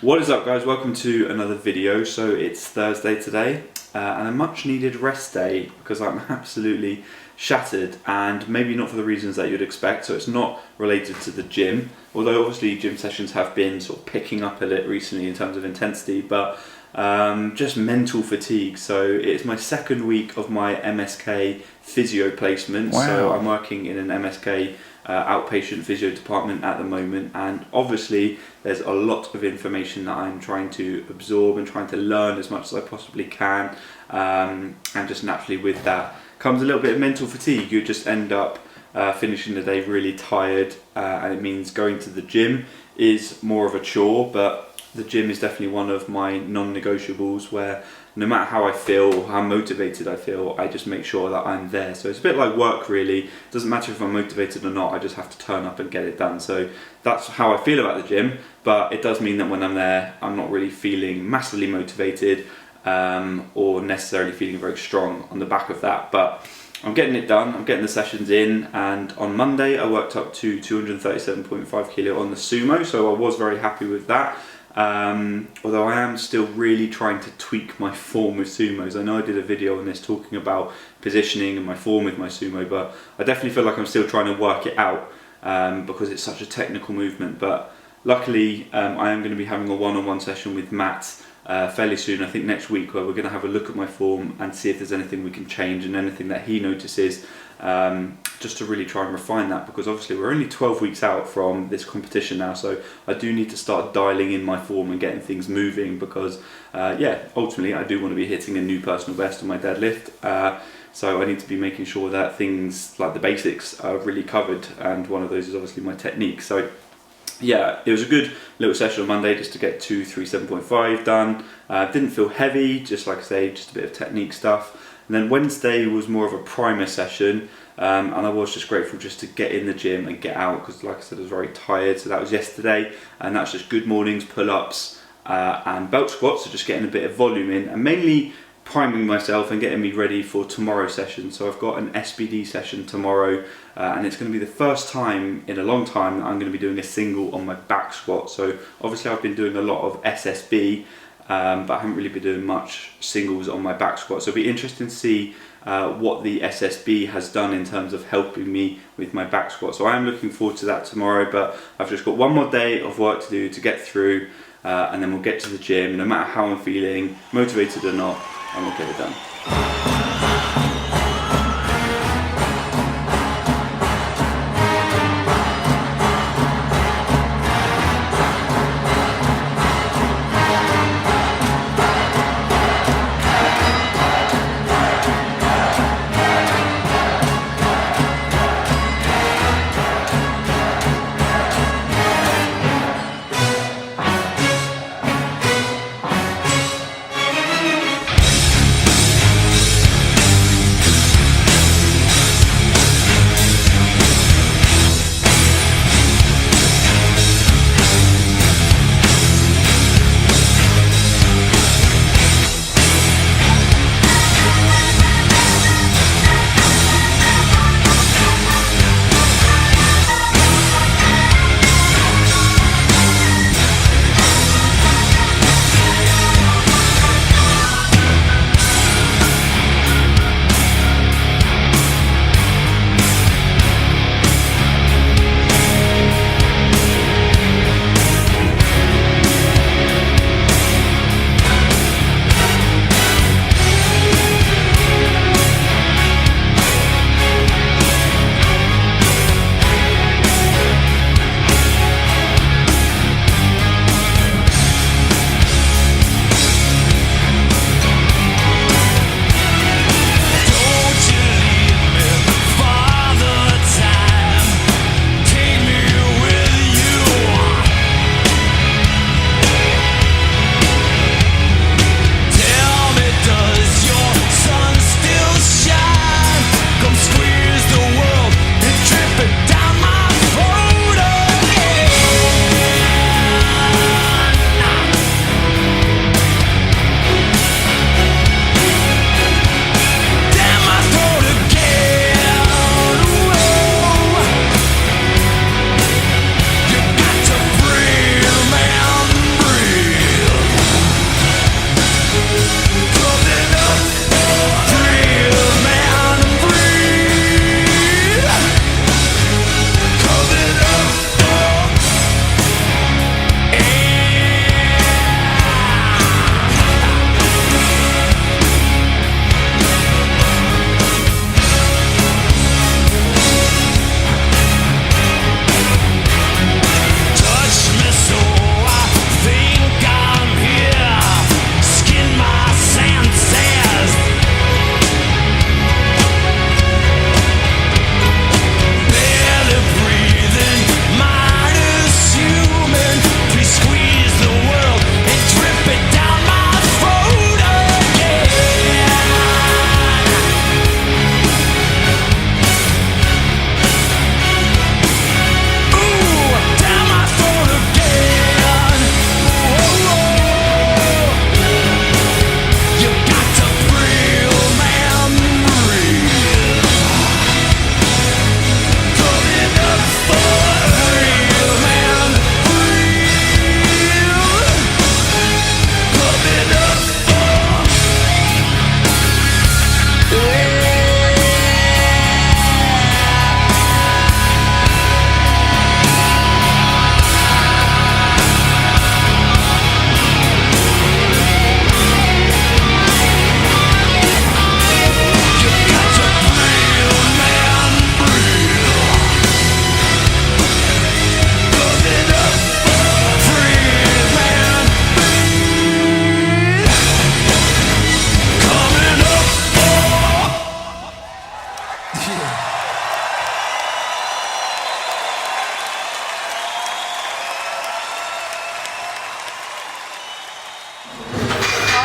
What is up, guys? Welcome to another video. So it's Thursday today and a much needed rest day because I'm absolutely shattered, and maybe not for the reasons that you'd expect. So it's not related to the gym, although obviously gym sessions have been sort of picking up a bit recently in terms of intensity, but just mental fatigue. So it's my second week of my MSK physio placement. Wow. So I'm working in an MSK outpatient physio department at the moment, and obviously there's a lot of information that I'm trying to absorb and trying to learn as much as I possibly can, and just naturally with that comes a little bit of mental fatigue. You just end up finishing the day really tired, and it means going to the gym is more of a chore, but the gym is definitely one of my non-negotiables, where no matter how I feel or how motivated I feel, I just make sure that I'm there. So it's a bit like work, really. It doesn't matter if I'm motivated or not, I just have to turn up and get it done. So that's how I feel about the gym, but it does mean that when I'm there, I'm not really feeling massively motivated or necessarily feeling very strong on the back of that. But I'm getting it done, I'm getting the sessions in, and on Monday I worked up to 237.5 kilo on the sumo, so I was very happy with that. Although I am still really trying to tweak my form with sumos. I know I did a video on this talking about positioning and my form with my sumo, but I definitely feel like I'm still trying to work it out because it's such a technical movement. But luckily I am going to be having a one-on-one session with Matt fairly soon, I think next week, where we're going to have a look at my form and see if there's anything we can change and anything that he notices, just to really try and refine that, because obviously we're only 12 weeks out from this competition now, so I do need to start dialing in my form and getting things moving, because yeah, ultimately I do want to be hitting a new personal best on my deadlift, so I need to be making sure that things like the basics are really covered, and one of those is obviously my technique. So yeah, it was a good little session on Monday just to get 237.5 done. Didn't feel heavy, just like I say, just a bit of technique stuff. And then Wednesday was more of a primer session, and I was just grateful just to get in the gym and get out, because like I said, I was very tired. So that was yesterday, and that's just good mornings, pull-ups and belt squats, so just getting a bit of volume in and mainly priming myself and getting me ready for tomorrow's session. So I've got an SBD session tomorrow, and it's going to be the first time in a long time that I'm going to be doing a single on my back squat. So obviously I've been doing a lot of SSB, but I haven't really been doing much singles on my back squat. So it'll be interesting to see what the SSB has done in terms of helping me with my back squat. So I am looking forward to that tomorrow, but I've just got one more day of work to do to get through, and then we'll get to the gym. No matter how I'm feeling, motivated or not, and we'll get it done.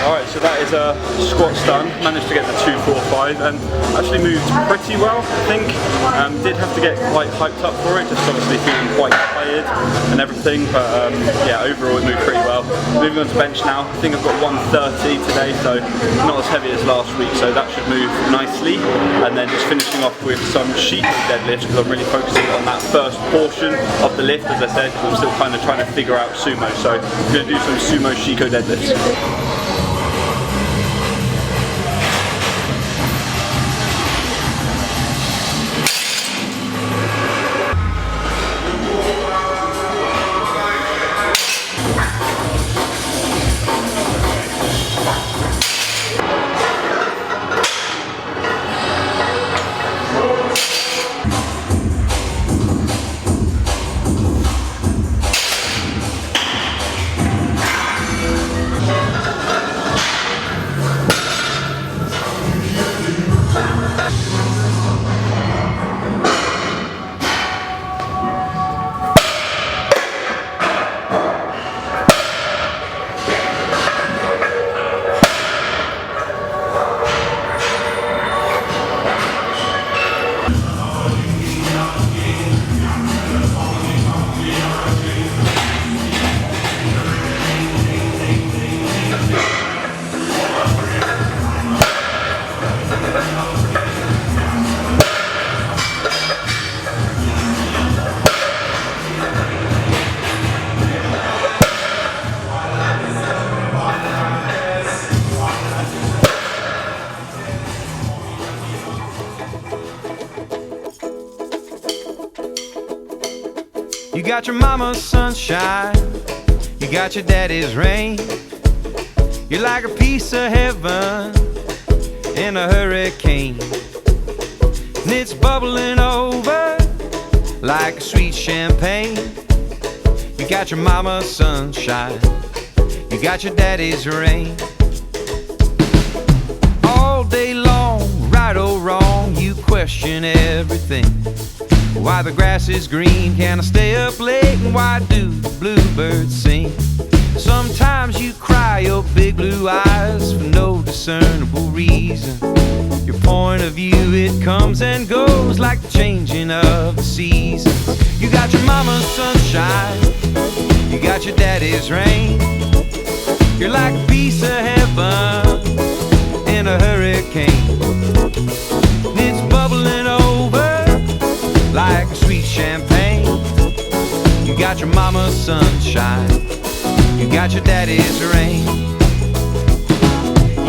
Alright, so that is squats done. Managed to get the 245 and actually moved pretty well, I think. Did have to get quite hyped up for it, just obviously feeling quite tired and everything, but yeah, overall it moved pretty well. Moving on to bench now. I think I've got 130 today, so not as heavy as last week, so that should move nicely. And then just finishing off with some sheet deadlifts, because I'm really focusing on that first portion of the lift, as I said, because I'm still kind of trying to figure out sumo. So I'm going to do some sumo Shiko deadlifts. You got your mama's sunshine, you got your daddy's rain. You're like a piece of heaven in a hurricane, and it's bubbling over like a sweet champagne. You got your mama's sunshine, you got your daddy's rain. All day long, right or wrong, you question everything. Why the grass is green, can I stay up late, and why do the bluebirds sing? Sometimes you cry your big blue eyes for no discernible reason. Your point of view, it comes and goes like the changing of the seasons. You got your mama's sunshine, you got your daddy's rain. You're like a piece of heaven in a hurricane, and it's bubbling over like a sweet champagne. You got your mama's sunshine, you got your daddy's rain.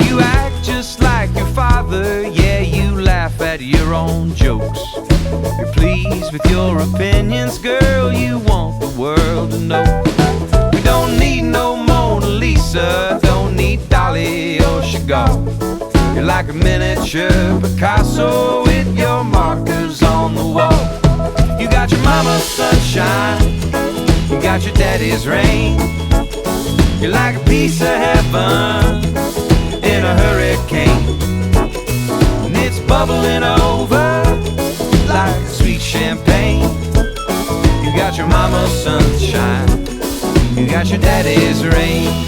You act just like your father, yeah, you laugh at your own jokes. You're pleased with your opinions, girl, you want the world to know. We don't need no Mona Lisa, don't need Dolly or Chagall. You're like a miniature Picasso with your markers on the wall. You got your mama's sunshine, you got your daddy's rain. You're like a piece of heaven in a hurricane, and it's bubbling over like sweet champagne. You got your mama's sunshine, you got your daddy's rain.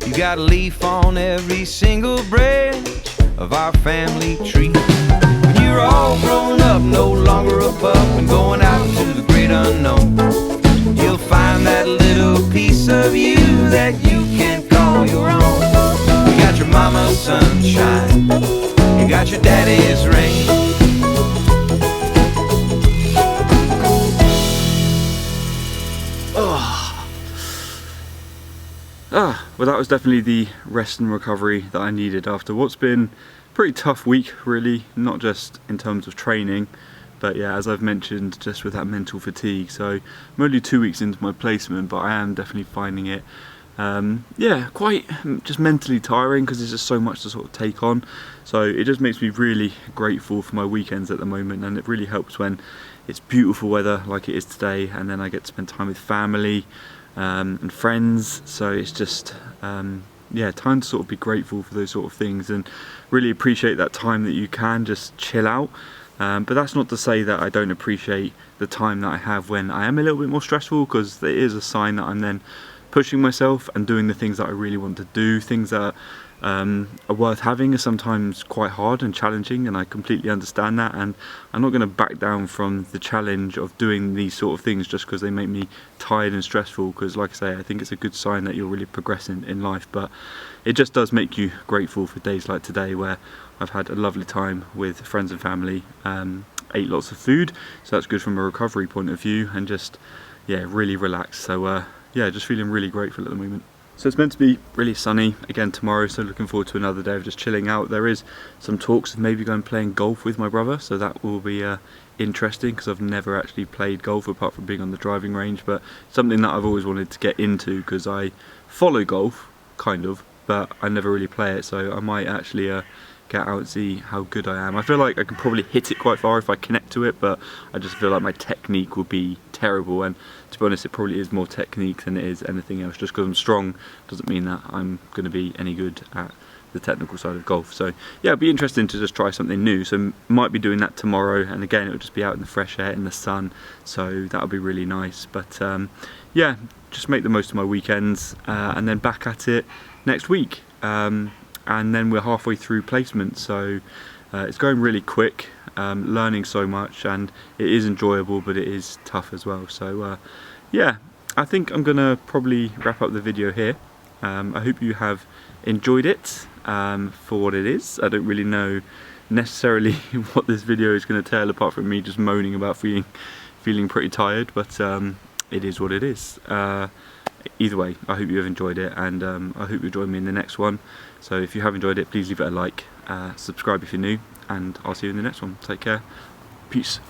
You got a leaf on every single branch of our family tree. When you're all grown up, no longer a pup, and going out to the great unknown, you'll find that little piece of you that you can call your own. You got your mama's sunshine, you got your daddy's rain. Well, that was definitely the rest and recovery that I needed after what's been a pretty tough week, really, not just in terms of training, but yeah, as I've mentioned, just with that mental fatigue. So I'm only 2 weeks into my placement, but I am definitely finding it yeah, quite just mentally tiring because there's just so much to sort of take on. So it just makes me really grateful for my weekends at the moment, and it really helps when it's beautiful weather like it is today, and then I get to spend time with family and friends. So it's just yeah, time to sort of be grateful for those sort of things and really appreciate that time that you can just chill out. But that's not to say that I don't appreciate the time that I have when I am a little bit more stressful, because it is a sign that I'm then pushing myself and doing the things that I really want to do. Things that are worth having are sometimes quite hard and challenging, and I completely understand that, and I'm not going to back down from the challenge of doing these sort of things just because they make me tired and stressful, because like I say, I think it's a good sign that you're really progressing in life. But it just does make you grateful for days like today where I've had a lovely time with friends and family, ate lots of food, so that's good from a recovery point of view, and just yeah, really relaxed. So yeah, just feeling really grateful at the moment. So it's meant to be really sunny again tomorrow, so looking forward to another day of just chilling out. There is some talks of maybe going playing golf with my brother, so that will be interesting, because I've never actually played golf apart from being on the driving range, but something that I've always wanted to get into because I follow golf, kind of, but I never really play it, so I might actually get out and see how good I am. I feel like I can probably hit it quite far if I connect to it, but I just feel like my technique will be terrible, and to be honest, it probably is more technique than it is anything else. Just because I'm strong doesn't mean that I'm going to be any good at the technical side of golf. So yeah, it'd be interesting to just try something new, so might be doing that tomorrow, and again, it would just be out in the fresh air, in the sun, so that'll be really nice. But yeah, just make the most of my weekends, and then back at it next week. And then we're halfway through placement, so it's going really quick, learning so much, and it is enjoyable, but it is tough as well. So yeah, I think I'm gonna probably wrap up the video here. I hope you have enjoyed it for what it is. I don't really know necessarily what this video is going to tell, apart from me just moaning about feeling pretty tired, but it is what it is. Either way, I hope you have enjoyed it, and I hope you'll join me in the next one. So if you have enjoyed it, please leave it a like, subscribe if you're new, and I'll see you in the next one. Take care, peace.